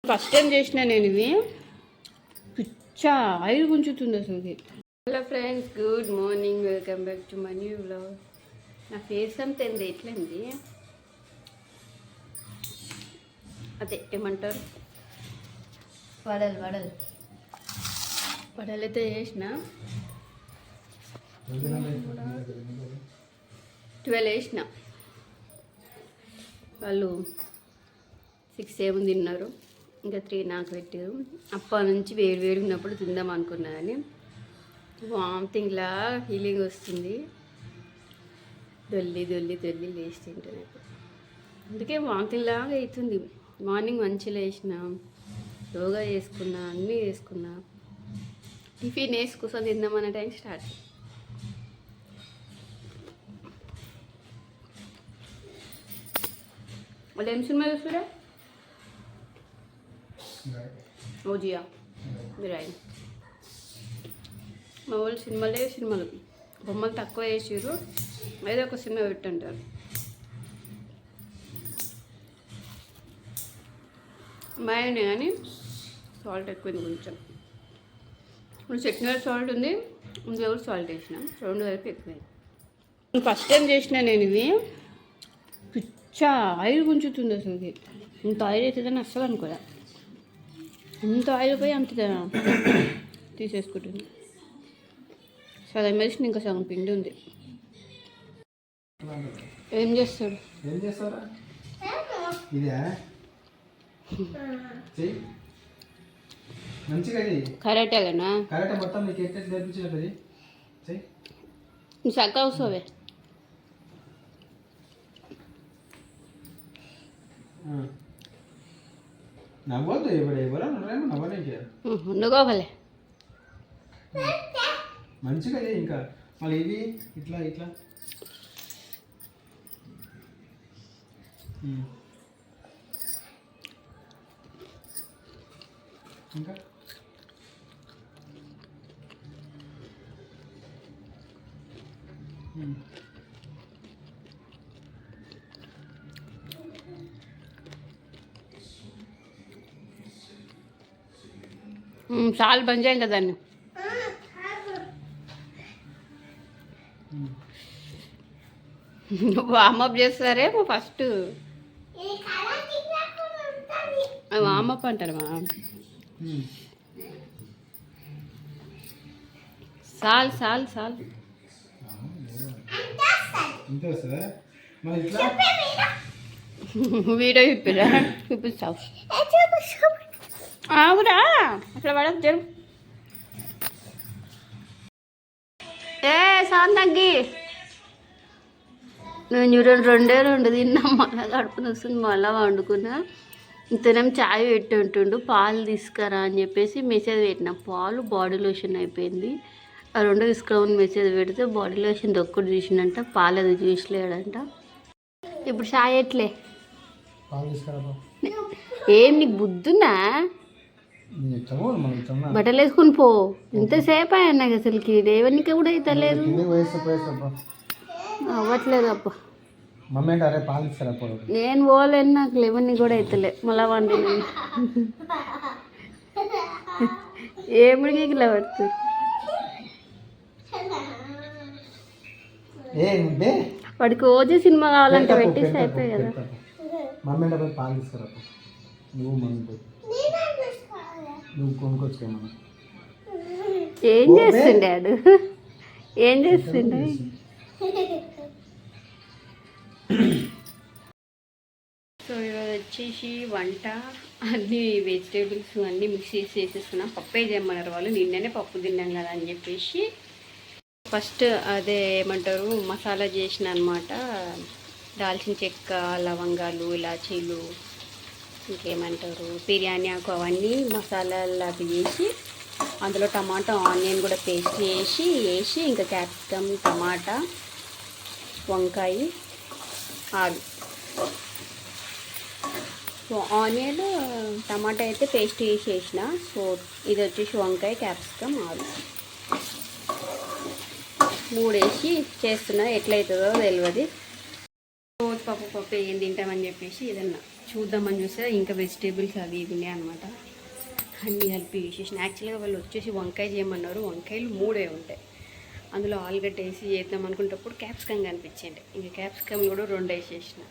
First time చేసిన నేను ఇది పిచ్చా ఆయిల్ గుంజుతుంది అసలు. Hello friends, good morning, welcome back to my new vlog. నా ఫేస్ అంతా ఎంత ఎట్లండి, అదే ఏమంటారు వడలు వడలైతే చేసిన 12 వేసిన. వాళ్ళు 6, 7 తిన్నారు, ఇంకా 3 నాకు పెట్టారు. అప్పటి నుంచి వేడి ఉన్నప్పుడు తిందాం అనుకున్నా కానీ వామిటింగ్లా ఫీలింగ్ వస్తుంది. దొల్లి లేచి తింటాను. అందుకే వామిటింగ్ లాగా అవుతుంది. మార్నింగ్ మంచిగా లేచిన, యోగా చేసుకున్నా, అన్నీ చేసుకున్నా, టిఫిన్ వేసి కూర్చొని తిందామనే టైం స్టార్ట్. వాళ్ళు ఏం సినిమా చూస్తురా? ఓజియా మీరు మా వాళ్ళు సినిమాలు బొమ్మలు తక్కువ వేసారు, ఏదో ఒక సినిమా పెట్టుంటారు. బాగానే కానీ సాల్ట్ ఎక్కువైంది కొంచెం. ఇప్పుడు చట్నీ సాల్ట్ ఉంది, ఇందులో కూడా సాల్ట్ వేసిన, 2 కలిపి ఎక్కువైంది. ఫస్ట్ టైం చేసిన నేను ఇది పిచ్చా ఆయిల్ గుంజుతుంది అసలు. ఇంత ఆయిల్ అవుతుందని అస్సలు అనుకోలే. అంత ఆయిల్ పోయి అంత తీసేసుకుంటుంది. సగం మెలిసిన, ఇంకా సగం పిండి ఉంది. ఏం చేస్తాడు? కరెక్టేనా? చక్కగా వస్తావే. నవ్వుకోవాలి మంచిగా ఇంకా మళ్ళీ ఇది ఇట్లా ఇంకా చాలా బంద్ చేయం కదా దాన్ని. వామప్ చేస్తారేమో ఫస్ట్. వామప్ అంటారమ్మా. సాల్ వీడియో చూపిస్తావు. అవురా అట్లా పడకు జరు. సార్ తగ్గి నేను చూడండి 2 తిన్నా, మళ్ళీ కడుపున వస్తుంది, మళ్ళీ వండుకున్నా. ఇంతనేం చాయ్ పెట్టి ఉంటుండు, పాలు తీసుకురా అని చెప్పేసి మెసేజ్ పెట్టిన. పాలు బాడీ లోషన్ అయిపోయింది, ఆ 2 తీసుకురామని మెసేజ్ పెడితే బాడీ లోషన్ ఒక్కటి చూసిండంట, పాలు అది చూసలేడంట. ఇప్పుడు చాయ్ ఎట్లే? ఏం నీకు బుద్ధున్నా? బట్టలు వేసుకుని పో. ఇంతసేపు అయ్యా నాకు అసలుకి దేవనికి కూడా అయితే లేదు, అవ్వట్లేదు అప్ప. నేను పోలేను, నాకు లేవని కూడా అవుతలే. మళ్ళా వండి ఏమిడికి ఇలా పడుతుంది. వాడికి ఓజీ సినిమా కావాలంటే పెట్టేసి అయిపోయాయి కదా. ఏం చేస్తుండాడు? సో ఈరోజు వచ్చేసి వంట అన్ని వెజిటేబుల్స్ అన్నీ మిక్స్ చేసేసుకున్నాం. పప్పే చేయమన్నారు వాళ్ళు, నిన్ననే పప్పు తిన్నాం కదా అని చెప్పేసి ఫస్ట్ అదే ఏమంటారు మసాలా చేసిన అనమాట. దాల్చిన చెక్క, లవంగాలు, ఇలాచీలు, ఇంకేమంటారు బిర్యానీ ఆకు, అవన్నీ మసాలాలు చేసి అందులో టమాటా ఆనియన్ కూడా పేస్ట్ వేసి ఇంకా క్యాప్సికమ్, టమాటా, వంకాయ, ఆలు. సో ఆనియన్ టమాటా అయితే పేస్ట్ వేసేసిన. సో ఇది వచ్చేసి వంకాయ, క్యాప్సికమ్, ఆలు 3 వేసి చేస్తున్నా. ఎట్లయితుందో తెలియదు. రోజు పప్పు ఏం తింటామని చెప్పేసి ఏదన్నా చూద్దామని చూస్తే ఇంకా వెజిటేబుల్స్ అవి ఇవి ఉన్నాయి అనమాట. అన్నీ కలిపి వేసేసిన. యాక్చువల్గా వాళ్ళు వచ్చేసి వంకాయ చేయమన్నారు. వంకాయలు 3 ఉంటాయి, అందులో ఆలుగడ్డ వేసి చేద్దాం అనుకునేటప్పుడు క్యాప్సికమ్ కనిపించండి. ఇంకా క్యాప్సికమ్ కూడా 2 వేసేసిన.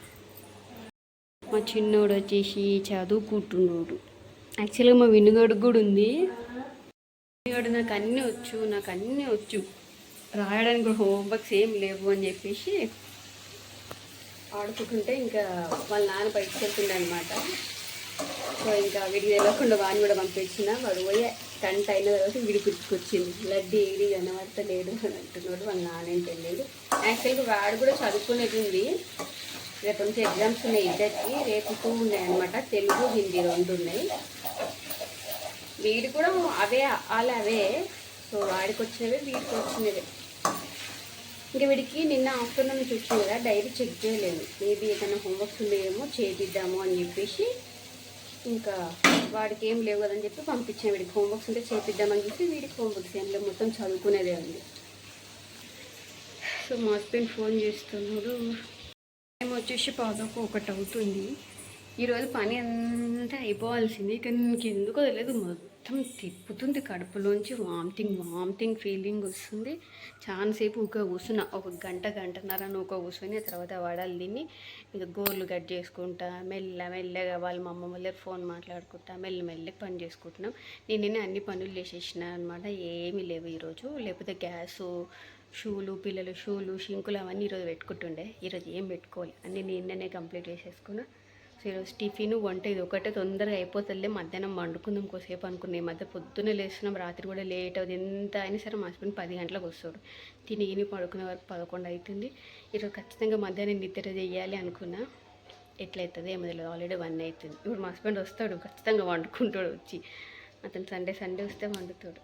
మా చిన్నోడు వచ్చేసి చదువుకుంటున్నాడు. యాక్చువల్గా మా వినుగోడికి కూడా ఉంది. వినుగోడు నాకు అన్నీ వచ్చు రాయడానికి కూడా హోంవర్క్స్ ఏం లేవు అని చెప్పేసి ఆడుకుంటుంటే ఇంకా వాళ్ళ నాన్న బయటకు వెళ్తుండే అనమాట. సో ఇంకా వీడికి తెలియకుండా వాడిని కూడా పంపించిన. వాడు పోయే గంట అయిన తర్వాత వీడి గుర్తుకొచ్చింది. లడ్డు ఏడి కనబడత లేడు అని అంటున్నాడు. వాళ్ళ నాన్న ఏం తెలియదు. యాక్చువల్గా వాడు కూడా చదువుకునేది ఉంది. రేపు నుంచి ఎగ్జామ్స్ ఉన్నాయి ఇద్దరికి. రేపు 2 ఉన్నాయి అనమాట, తెలుగు హిందీ 2 ఉన్నాయి. వీడు కూడా అవే. సో వాడికి వచ్చినవే వీడికి వచ్చినవే. ఇంకా వీడికి నిన్న ఆఫ్టర్నూన్ నుంచి వచ్చింది కదా, డైరీ చెక్ చేయలేదు. మేబీ ఏదైనా హోంవర్క్స్ ఉన్నాయేమో చేపిద్దాము అని చెప్పేసి ఇంకా వాడికి ఏం లేవు కదని చెప్పి పంపించాను. వీడికి హోంవర్క్స్ ఉంటే చేపిద్దామని చెప్పి వీడికి హోంవర్క్స్ ఏం లేవు, మొత్తం చదువుకునేదే ఉంది. సో మా హస్బెండ్ ఫోన్ చేస్తున్నాడు. టైం వచ్చేసి 1:15 అవుతుంది. ఈరోజు పని అంతా అయిపోవాల్సింది, కానీ నాకు ఎందుకో తెలియదు మొత్తం తిప్పుతుంది. కడుపులోంచి వామిటింగ్ ఫీలింగ్ వస్తుంది. చాలాసేపు కూర్చున్నా, ఒక గంటన్నర కూర్చొని. ఆ తర్వాత వడలు తిని ఇంకా గోర్లు కట్ చేసుకుంటా మెల్లగా వాళ్ళ మా అమ్మ వాళ్ళ ఫోన్ మాట్లాడుకుంటా మెల్లగా పని చేసుకుంటున్నాం. నేనే అన్ని పనులు చేసేసిన అనమాట. ఏమీ లేవు ఈరోజు. లేకపోతే గ్యాసు, షూలు, పిల్లలు షూలు, షింకులు అవన్నీ ఈరోజు పెట్టుకుంటుండే. ఈరోజు ఏం పెట్టుకోవాలి అన్నీ నిన్ననే కంప్లీట్ చేసేసుకున్నా. సో ఈరోజు టిఫిన్ వంట ఇది ఒకటే తొందరగా అయిపోతుందిలే. మధ్యాహ్నం వండుకుందాం కోసేపు అనుకున్నాం. ఈ మధ్య పొద్దున్నే లేస్తున్నాం, రాత్రి కూడా లేట్ అవుతుంది. ఎంత అయినా సరే మా హస్బెండ్ 10 గంటలకు వస్తాడు. తిని పడుకునే వరకు 11 అవుతుంది. ఈరోజు ఖచ్చితంగా మధ్యాహ్నం నిద్ర చేయాలి అనుకున్నా. ఎట్లయితుంది ఏమో తెలియదు. ఆల్రెడీ 1 అవుతుంది. ఇప్పుడు మా హస్బెండ్ వస్తాడు, ఖచ్చితంగా వండుకుంటాడు వచ్చి. అతను సండే వస్తే వండుతాడు.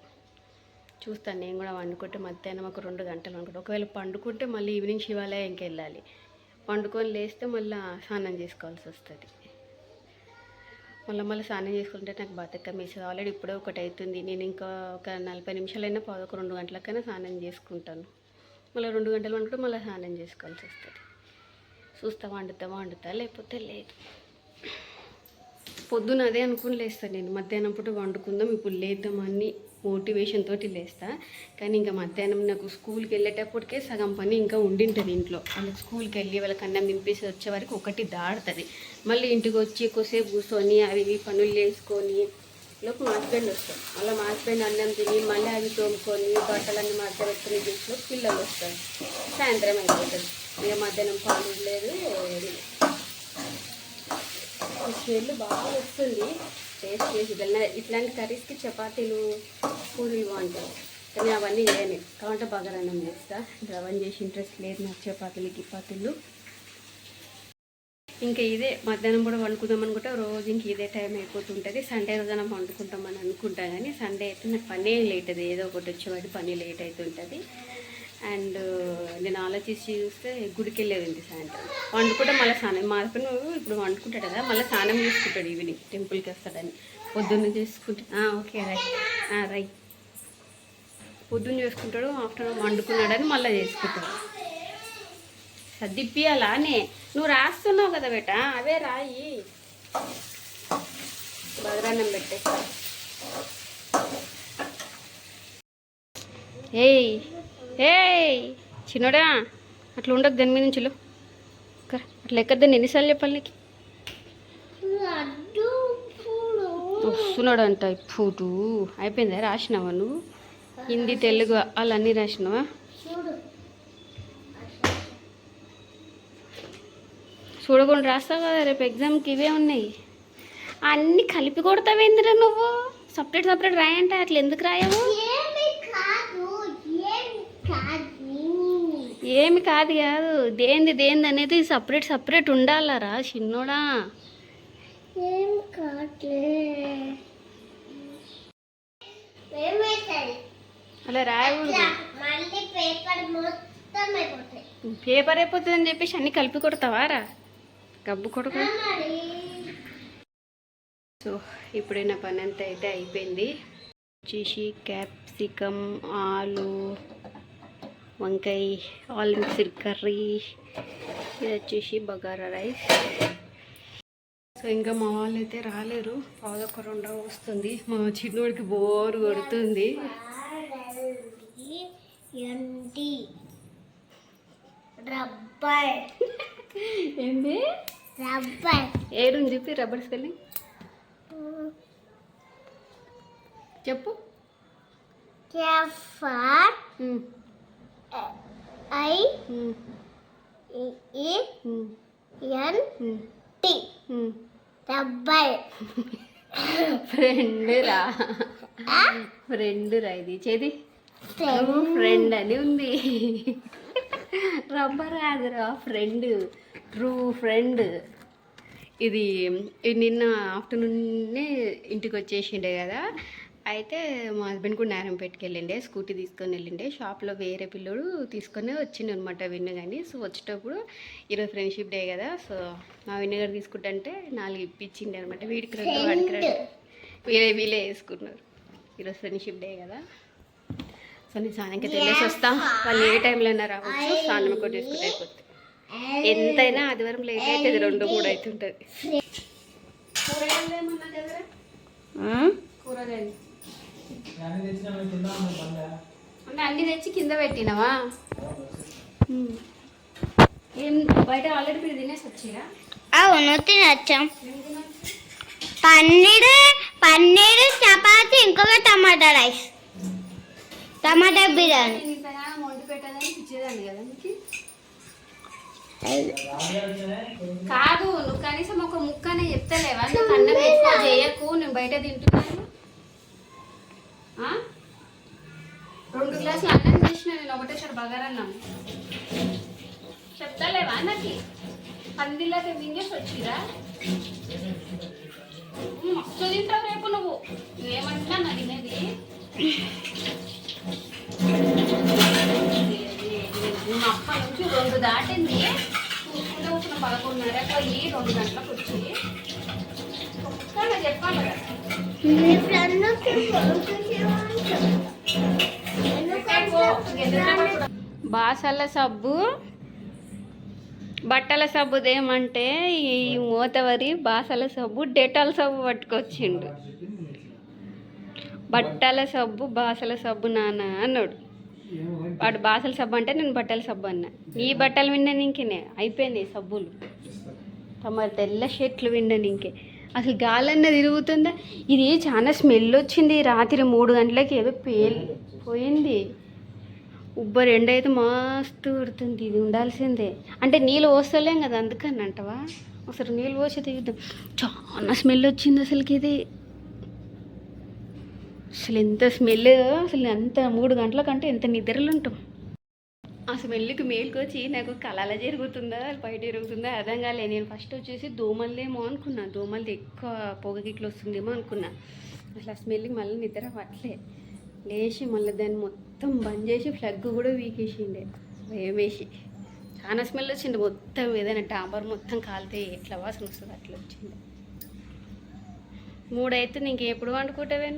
చూస్తాను నేను కూడా వండుకుంటే మధ్యాహ్నం ఒక 2 గంటలు వండుకుంటాను. ఒకవేళ పండుకుంటే మళ్ళీ ఈవినింగ్ శివాలయంకి వెళ్ళాలి. పండుకొని లేస్తే మళ్ళీ స్నానం చేసుకోవాల్సి వస్తుంది. మళ్ళీ స్నానం చేసుకుంటే నాకు బతకం వేసేది. ఆల్రెడీ ఇప్పుడే 1 అవుతుంది. నేను ఇంకా ఒక 40 నిమిషాలైనా 2 గంటలకైనా స్నానం చేసుకుంటాను. మళ్ళీ 2 గంటలు వండుకుంటే మళ్ళీ స్నానం చేసుకోవాల్సి వస్తుంది. చూస్తా వండుతా లేకపోతే లేదు. పొద్దున అదే అనుకుని లేస్తాను నేను. మధ్యాహ్నం పూట వండుకుందాం, ఇప్పుడు లేద్దామని మోటివేషన్ తోటి లేస్తా. కానీ ఇంకా మధ్యాహ్నం నాకు స్కూల్కి వెళ్ళేటప్పటికే సగం పని ఇంకా ఉండింటుంది ఇంట్లో. వాళ్ళకి స్కూల్కి వెళ్ళి వాళ్ళకి అన్నం నింపేసి వచ్చే వరకు 1 దాడుతుంది. మళ్ళీ ఇంటికి వచ్చి ఎక్కువసేపు కూర్చొని అవి పనులు చేసుకొని లోపు మా హస్బెండ్ వస్తాడు. మళ్ళీ మా హస్బెండ్ అన్నం తిని మళ్ళీ అవి తోముకొని బట్టలన్నీ మధ్య పెట్టుకుని చేసిన పిల్లలు వస్తారు. సాయంత్రం అయిపోతుంది. ఇక మధ్యాహ్నం పాలు లేదు. స్మెల్ బాగా వస్తుంది. టేస్ట్ చేసి ఇట్లాంటి కర్రీస్కి చపాతీలు, పూరీలు బాగుంటాయి. కానీ అవన్నీ చేయను. కాబట్టి బగారన్నం చేస్తా. అవన్నీ చేసి ఇంట్రెస్ట్ లేదు నాకు చపాతీలు. ఇంకా ఇదే మధ్యాహ్నం కూడా వండుకుందాం అనుకుంటే రోజు ఇంక ఇదే టైం అయిపోతుంటుంది. సండే రోజున వండుకుంటామని అనుకుంటా, కానీ సండే అయితే నాకు పని లేట్ అవుతుంది. ఏదో ఒకటి వచ్చేవాటి పని లేట్ అవుతుంటుంది. అండ్ నేను ఆలోచించి చూస్తే గుడికి వెళ్ళేది సాయంత్రం వండుకుంటే మళ్ళీ స్నానం. మా హస్బెండ్ ఇప్పుడు వండుకుంటాడు కదా, మళ్ళీ స్నానం చేసుకుంటాడు ఈవినింగ్. టెంపుల్కి వస్తాడని పొద్దున్న చేసుకుంటే ఓకే రైట్ పొద్దున్న చేసుకుంటాడు. ఆఫ్టర్నూన్ వండుకున్నాడని మళ్ళీ చేసుకుంటాడు. సర్దిప్పియాలానే నువ్వు రాస్తున్నావు కదా బేట, అవే రాయి. బగరాన్నం పెట్టేస్తా. ఏయ్ చిన్నోడా, అట్లా ఉండదు. దాని మీద నుంచి అట్లా ఎక్కద్దని ఎన్నిసార్లు చెప్పాలి నీకు? వస్తున్నాడు అంట ఇప్పుడు. అయిపోయిందా? రాసినావా నువ్వు? హిందీ, తెలుగు వాళ్ళన్నీ రాసినావా? చూడకుండా రాస్తావు కదా, రేపు ఎగ్జామ్కి ఇవే ఉన్నాయి. అన్నీ కలిపి కొడతావేందిరా నువ్వు? సపరేట్ రాయంటే అట్లా ఎందుకు రాయవు? ఏమి కాదు దేంది అనేది సపరేట్ ఉండాలరా చిన్నోడా. అలా రాయకూడదు. పేపర్ అయిపోతుంది అని చెప్పేసి అన్ని కలిపి కొడతావా రా? గబ్బు కొడుకు. సో ఇప్పుడైనా పని అంతా అయితే అయిపోయింది. వచ్చేసి క్యాప్సికమ్, ఆలు, వంకాయ, ఆల్ మిక్స్డ్ కర్రీ. ఇది వచ్చేసి బగారా రైస్. సో ఇంకా మా వాళ్ళు అయితే రాలేరు. పావుదొక్క 2 వస్తుంది. మా చిన్నోడికి బోరు కొడుతుంది. రబ్బర్ ఏంది రబ్బర్ ఏడుంది చెప్పి రబ్బర్ స్పెల్లింగ్ చెప్పు. ఫర్ ఐ ఈ ఎన్ టి రబ్బర్ ఫ్రెండ్ రా, ఫ్రెండ్ రా. ఇది చేది ఫ్రెండ్ అని ఉంది. రబ్బర్ రాదురా, ఫ్రెండ్, ట్రూ ఫ్రెండ్. ఇది నిన్న ఆఫ్టర్నూన్నే ఇంటికి వచ్చేసిండే కదా. అయితే మా హస్బెండ్ కూడా నారంపేటకి వెళ్ళిండే, స్కూటీ తీసుకొని వెళ్ళిండే. షాప్లో వేరే పిల్లడు తీసుకొని వచ్చిండు అనమాట విన్ను. కానీ సో వచ్చేటప్పుడు ఈరోజు ఫ్రెండ్షిప్ డే కదా, సో మా విన్నగారు తీసుకుంటే 4 ఇప్పించిండే అనమాట. వీడికి 2 వాడికి 2 వీళ్ళే వేసుకున్నారు. ఈరోజు ఫ్రెండ్షిప్ డే కదా. సో నేను స్నానంకి వెళ్ళేసి వస్తా. వాళ్ళు ఏ టైంలో అయినా రావచ్చు. స్నానం కూడా తీసుకుంటే అయిపోతుంది. ఎంతైనా ఆదివారం లేట్ అవుతుంది, 2, 3 అవుతుంటుంది. కూరగాయలు ఏమన్నా దగ్గర కూరగాయలు అంటే అన్ని తెచ్చి కింద పెట్టినావా? ఏం బయట ఆల్రెడీ మీరు తినేసి వచ్చిరా? అవును తినొచ్చాం. పన్నీరు చపాతి ఇంకొక టమాటా రైస్, టమాటా బిర్యానీ. వండి పెట్టదని పిచ్చేదాన్ని కదా మీకు. కాదు, నువ్వు కనీసం ఒక ముక్కనే చెప్తలేవా? నువ్వు అన్నం ఎక్కువ చేయకు, నేను బయట తింటున్నాను. 2 గ్లాసులు అన్నం చేసిన నేను ఒకటేసారి బగారన్నం చెప్తలేవా? నాకు పందిలాగా మింగేసి వచ్చిరా. మస్తు తింటావు రేపు నువ్వు. నువ్వేమంటున్నా నా తినేది. అప్పటి నుంచి 2 దాటింది. చూసుకుంటే వచ్చిన 11:30 పోయి 2 గంటలకు వచ్చి ఒక్కగా చెప్పాలి కదా. బాసల సబ్బు, బట్టల సబ్బు దేమంటే ఈ మోతవరి బాసల సబ్బు డెటాల్ సబ్బు పట్టుకొచ్చిండు. బట్టల సబ్బు బాసల సబ్బు నాన్న అన్నాడు. వాడు బాసల సబ్బు అంటే నేను బట్టల సబ్బు అన్నా. నీ బట్టలు విన్నాను ఇంకేనే అయిపోయింది సబ్బులు. మరి తెల్ల షర్ట్లు విన్నాను ఇంకే. అసలు గాలన్న తిరుగుతుందా? ఇది చాలా స్మెల్ వచ్చింది. రాత్రి 3 గంటలకి ఏదో పోయింది. ఉబ్బరి ఎండ అయితే మస్తు ఉడుతుంది. ఇది ఉండాల్సిందే. అంటే నీళ్ళు పోస్తలేం కదా అందుకని అంటవా? అసలు నీళ్ళు పోసి తీద్దాం. చాలా స్మెల్ వచ్చింది అసలుకి. ఇది అసలు ఎంత స్మెల్. అసలు అంత 3 గంటల కంటే ఎంత నిద్రలు ఉంటాం. ఆ స్మెల్కి మేలుకొచ్చి నాకు కళలా జరుగుతుందా బయట జరుగుతుందా అర్థం కాలే. నేను ఫస్ట్ వచ్చేసి దోమలేమో అనుకున్నా. దోమలది ఎక్కువ పొగగిట్లు వస్తుందేమో అనుకున్నా. అసలు ఆ స్మెల్కి మళ్ళీ నిద్ర పట్టలే. లేచి మళ్ళీ దాన్ని మొత్తం బంద్ చేసి ఫ్లగ్ కూడా వీకేసిండే వేసి. చాలా స్మెల్ వచ్చింది. మొత్తం ఏదైనా డాంబర్ మొత్తం కాలితే ఎట్లా వాసన వస్తుంది అట్లా వచ్చింది. 3 అవుతుంది. ఇంకెప్పుడు వండుకుంటావే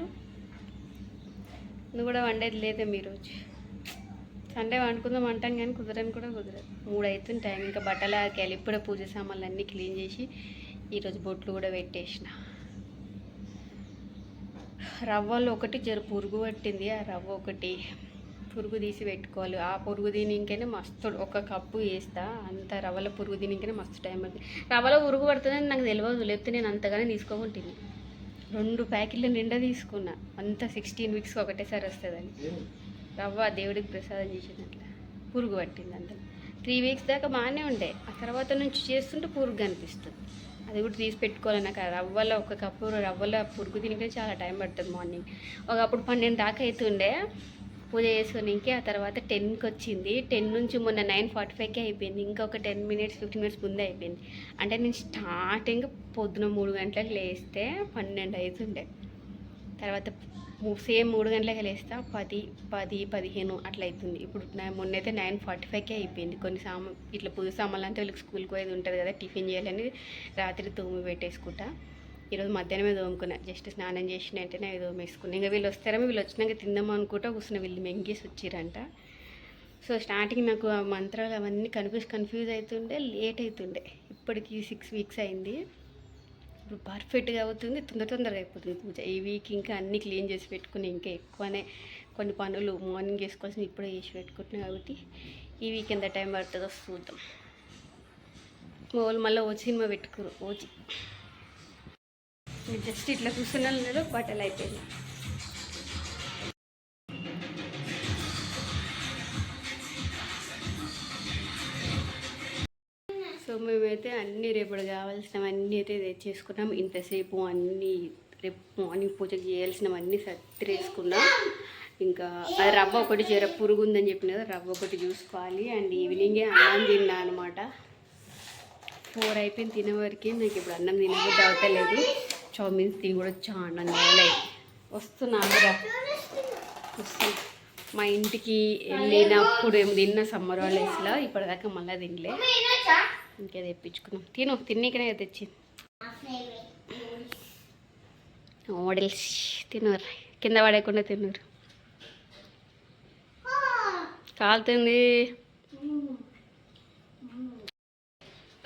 నువ్వు కూడా వండేది లేదా మీరోజు? సండే వండుకుందాం అంటాం కానీ కుదరని కూడా కుదరదు. 3 అవుతుంది టైం. ఇంకా బట్టలు ఆకేయాలి. ఇప్పుడే పూజ సామాన్లు అన్నీ క్లీన్ చేసి ఈరోజు బొట్లు కూడా పెట్టేసిన. రవ్వలో ఒకటి పురుగు పట్టింది. ఆ రవ్వ ఒకటి పురుగు తీసి పెట్టుకోవాలి. ఆ పురుగు తినికనే మస్తు 1 కప్పు వేస్తా. అంత రవ్వలో పురుగు తినికనే మస్తు టైం పడుతుంది. రవ్వలో పురుగు పడుతుందని నాకు తెలియదు. లేకపోతే నేను అంతగానే తీసుకోకుంటుంది. 2 ప్యాకెట్లు నిండా తీసుకున్నా. అంతా 16 వీక్స్కి ఒకటేసారి వస్తుందని. రవ్వ దేవుడికి ప్రసాదం చేసినట్ల పురుగు పట్టింది. అంత 3 వీక్స్ దాకా బాగానే ఉండే. ఆ తర్వాత నుంచి చేస్తుంటే పురుగు కనిపిస్తుంది. అది కూడా తీసి పెట్టుకోవాలి. నాకు ఆ రవ్వలో 1 కప్పు రవ్వలో పురుగు తినికే చాలా టైం పడుతుంది. మార్నింగ్ ఒకప్పుడు 12 దాకా అవుతుండే పూజ చేసుకోనికి. ఆ తర్వాత 10కి వచ్చింది. 10 నుంచి మొన్న 9:45కే అయిపోయింది. ఇంకొక 10 మినిట్స్ 15 మినిట్స్ ముందే అయిపోయింది. అంటే నేను స్టార్టింగ్ పొద్దున 3 గంటలకు లేస్తే 12 అవుతుండే. తర్వాత సేమ్ 3 గంటలకి లేస్తా 10, 15 అట్లా అవుతుంది. ఇప్పుడు మొన్నైతే 9:45కే అయిపోయింది. కొన్ని ఇట్లా పూజ సామాన్లు అంతా వీళ్ళకి స్కూల్కి పోయేది ఉంటుంది కదా, టిఫిన్ చేయాలని రాత్రి తోమి పెట్టేసుకుంటా. ఈరోజు మధ్యాహ్నమే తోముకున్నా. జస్ట్ స్నానం చేసిన వెంటనే అవి తోమేసుకున్నా. ఇంకా వీళ్ళు వస్తారేమో, వీళ్ళు వచ్చినాక తిందామా అనుకుంటా కూర్చున్న. వీళ్ళు మెంగేసి వచ్చిరంట. సో స్టార్టింగ్ నాకు ఆ మంత్రాలు అవన్నీ కన్ఫ్యూజ్ అవుతుండే, లేట్ అవుతుండే. ఇప్పటికి 6 వీక్స్ అయింది. ఇప్పుడు పర్ఫెక్ట్గా అవుతుంది, తొందరగా అయిపోతుంది పూజ. ఈ వీక్ ఇంకా అన్నీ క్లీన్ చేసి పెట్టుకుని ఇంకా ఎక్కువనే కొన్ని పనులు మార్నింగ్ చేసుకోవాల్సిన ఇప్పుడే చేసి పెట్టుకుంటున్నాను కాబట్టి ఈ వీక్ ఎంత టైం పడుతుందో చూద్దాం. వాళ్ళు మళ్ళీ ఓ సినిమా పెట్టుకోరు ఓచి జస్ట్ ఇట్లా కూర్చున్నాను బట్టలు అయిపోయింది. సో మేమైతే అన్నీ రేపటి కావాల్సినవన్నీ అయితే తెచ్చేసుకున్నాం. ఇంతసేపు అన్నీ రేపు మార్నింగ్ పూజకి చేయాల్సినవన్నీ సర్దిరేసుకున్నాం. ఇంకా అది రవ్వ ఒకటి జర పురుగు ఉందని చెప్పిన కదా, రవ్వ ఒకటి చూసుకోవాలి. అండ్ ఈవినింగే అన్నం తిన్నా అనమాట. 4 అయిపోయింది తినే వరకే. నాకు ఇప్పుడు అన్నం తినబుద్ధి అవతలేదు. చౌమీన్స్ తిని కూడా చాలా నెలలు వస్తున్నా. మా ఇంటికి వెళ్ళినప్పుడు ఏమి తిన్న సమ్మర్ హాలిడేస్లో, ఇప్పటిదాకా మళ్ళీ తినలే. ఇంకా తెప్పించుకున్నాం. తిన్నీకనే తెచ్చింది. మోడల్స్ తిన్నారు, కింద పడేయకుండా తిన్నారు. కాలుతుంది.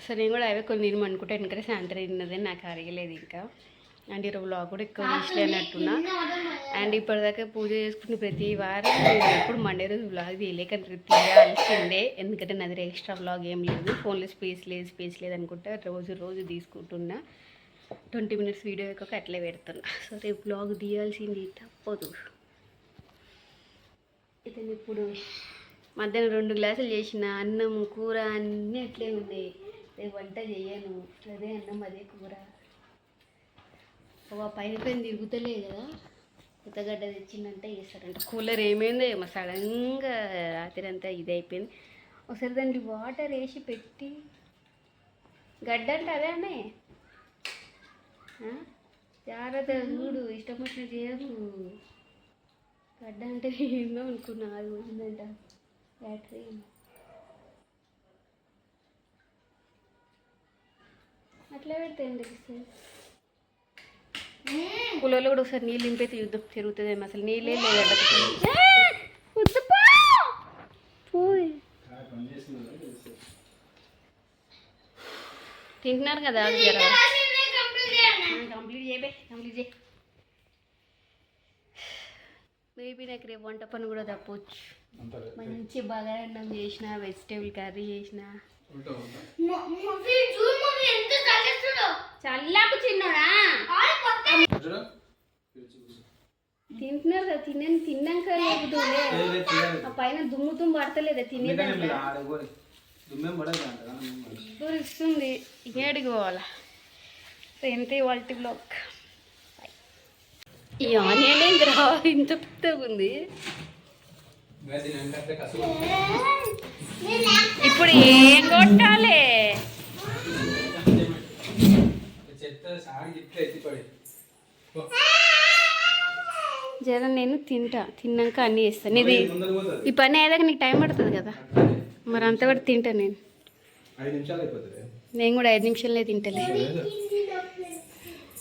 సో నేను కూడా అవే కొన్ని తినమని అనుకుంటే ఎందుకంటే సాయంత్రం తిన్నదని నాకు అరగలేదు ఇంకా. అండ్ ఈరోజు వ్లాగ్ కూడా ఎక్కువ తీసలేనట్టున్నా. అండ్ ఇప్పటిదాకా పూజ చేసుకుని ప్రతి వారం ఎప్పుడు మండే రోజు వ్లాగ్ తీయలేక తీయాల్సిందే. ఎందుకంటే నాది ఎక్స్ట్రా వ్లాగ్ ఏం లేదు, ఫోన్లో స్పేస్ లేదు అనుకుంటా రోజు తీసుకుంటున్నా. 20 minutes వీడియో ఎక్కువ అట్లే పెడుతున్నా. సో రేపు వ్లాగ్ తీయాల్సింది తప్పదు. అయితే ఇప్పుడు మధ్యాహ్నం 2 గ్లాసులు చేసిన అన్నం కూర అన్నీ అట్లే ఉన్నాయి. రేపు వంట చేయను, అదే అన్నం అదే కూర. పైన తిరుగుతలే కదా, కొత్తగడ్డ తెచ్చిందంటే చేస్తారంట. కూలర్ ఏమైందో ఏమో సడన్గా రాత్రి అంతా ఇది అయిపోయింది. ఒకసారి దానికి వాటర్ వేసి పెట్టి గడ్డ అంటే అదే అనే జాగ్రత్త చూడు, ఇష్టం వచ్చిన చేయకు. గడ్డ అంటే ఏందో అనుకున్నా, అది పోయిందంట బ్యాటరీ. అట్లా పెడితే ఏం తెలుస్తుంది. కూలలో కూడా ఒకసారి నీళ్ళు నింపైతే యుద్ధం తిరుగుతుందేమో. అసలు నీళ్ళే లేదంట. తింటున్నారు కదా, కంప్లీట్ చేయి. మేబీ నాకు రేపు వంట పని కూడా తప్పవచ్చు. మంచి బగారన్నం చేసిన, వెజిటేబుల్ కర్రీ చేసిన. చల్లాకు చిన్నోడా తింటున్నారు కదా, తిన్నాక లేకపోతే ఆ పైన దుమ్ము పడతలేదా తినేదాన్ని ఇస్తుంది. ఏడికి పోవాలా. ఎంత వాళ్ళ బ్లాక్. ఈ ఆనియన్ ఏంద్రా ఇంత పెద్దగా ఉంది. ఇప్పుడు ఏం కొట్టాలి? జర నేను తిన్నాక అన్నీ చేస్తాను. ఇది ఈ పని అయ్యేదాకా నీకు టైం పడుతుంది కదా, మరి అంతవరకు తింటా నేను. నేను కూడా 5 నిమిషాలే తింటలే.